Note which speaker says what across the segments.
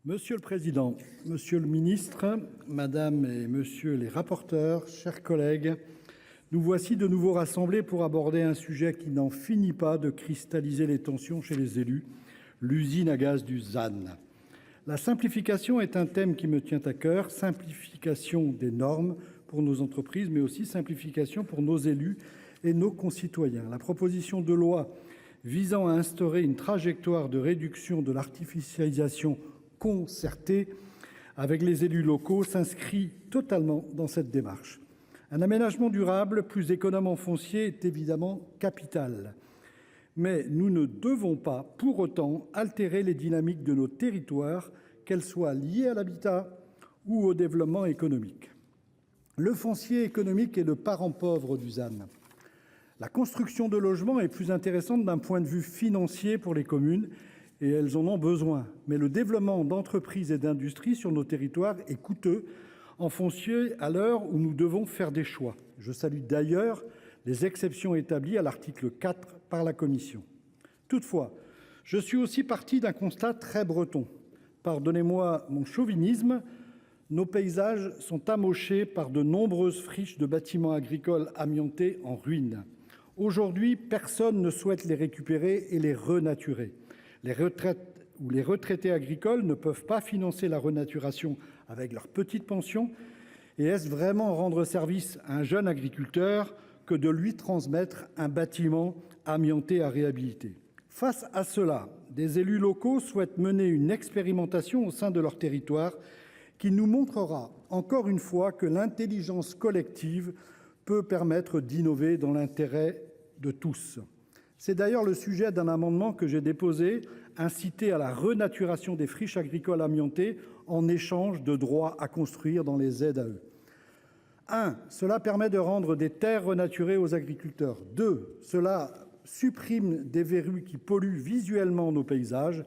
Speaker 1: Monsieur le président, monsieur le ministre, madame et monsieur les rapporteurs, chers collègues, nous voici de nouveau rassemblés pour aborder un sujet qui n'en finit pas de cristalliser les tensions chez les élus, l'usine à gaz du ZAN. La simplification est un thème qui me tient à cœur, simplification des normes pour nos entreprises, mais aussi simplification pour nos élus et nos concitoyens. La proposition de loi visant à instaurer une trajectoire de réduction de l'artificialisation concertée avec les élus locaux s'inscrit totalement dans cette démarche. Un aménagement durable plus économe en foncier est évidemment capital. Mais nous ne devons pas pour autant altérer les dynamiques de nos territoires, qu'elles soient liées à l'habitat ou au développement économique. Le foncier économique est le parent pauvre du ZAN. La construction de logements est plus intéressante d'un point de vue financier pour les communes et elles en ont besoin. Mais le développement d'entreprises et d'industries sur nos territoires est coûteux en foncier à l'heure où nous devons faire des choix. Je salue d'ailleurs les exceptions établies à l'article 4 par la commission. Toutefois, je suis aussi parti d'un constat très breton. Pardonnez-moi mon chauvinisme, nos paysages sont amochés par de nombreuses friches de bâtiments agricoles amiantés en ruine. Aujourd'hui, personne ne souhaite les récupérer et les renaturer. Les retraités agricoles ne peuvent pas financer la renaturation avec leur petite pension. Et est-ce vraiment rendre service à un jeune agriculteur que de lui transmettre un bâtiment amianté à réhabiliter? Face à cela, des élus locaux souhaitent mener une expérimentation au sein de leur territoire qui nous montrera encore une fois que l'intelligence collective peut permettre d'innover dans l'intérêt de tous. C'est d'ailleurs le sujet d'un amendement que j'ai déposé, inciter à la renaturation des friches agricoles amiantées en échange de droits à construire dans les ZAE. 1. Cela permet de rendre des terres renaturées aux agriculteurs. 2. Cela supprime des verrues qui polluent visuellement nos paysages.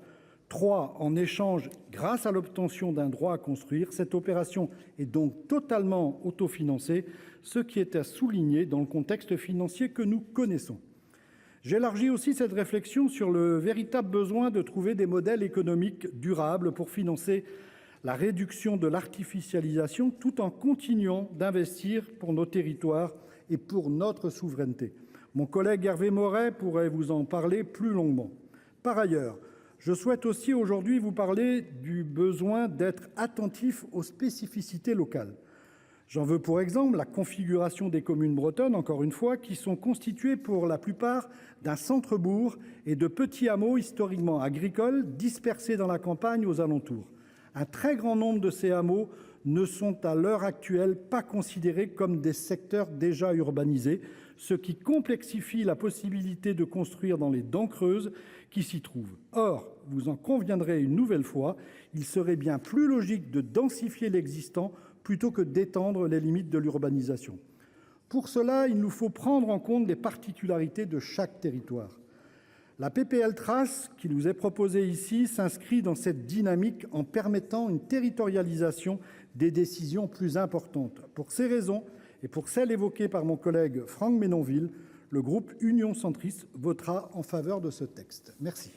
Speaker 1: 3. En échange, grâce à l'obtention d'un droit à construire, cette opération est donc totalement autofinancée, ce qui est à souligner dans le contexte financier que nous connaissons. J'élargis aussi cette réflexion sur le véritable besoin de trouver des modèles économiques durables pour financer la réduction de l'artificialisation tout en continuant d'investir pour nos territoires et pour notre souveraineté. Mon collègue Hervé Maurey pourrait vous en parler plus longuement. Par ailleurs, je souhaite aussi aujourd'hui vous parler du besoin d'être attentif aux spécificités locales. J'en veux pour exemple la configuration des communes bretonnes, encore une fois, qui sont constituées pour la plupart d'un centre-bourg et de petits hameaux historiquement agricoles dispersés dans la campagne aux alentours. Un très grand nombre de ces hameaux ne sont à l'heure actuelle pas considérés comme des secteurs déjà urbanisés, ce qui complexifie la possibilité de construire dans les dents creuses qui s'y trouvent. Or, vous en conviendrez une nouvelle fois, il serait bien plus logique de densifier l'existant plutôt que d'étendre les limites de l'urbanisation. Pour cela, il nous faut prendre en compte les particularités de chaque territoire. La PPL Trace qui nous est proposée ici s'inscrit dans cette dynamique en permettant une territorialisation des décisions plus importantes. Pour ces raisons et pour celles évoquées par mon collègue Franck Menonville, le groupe Union Centriste votera en faveur de ce texte. Merci.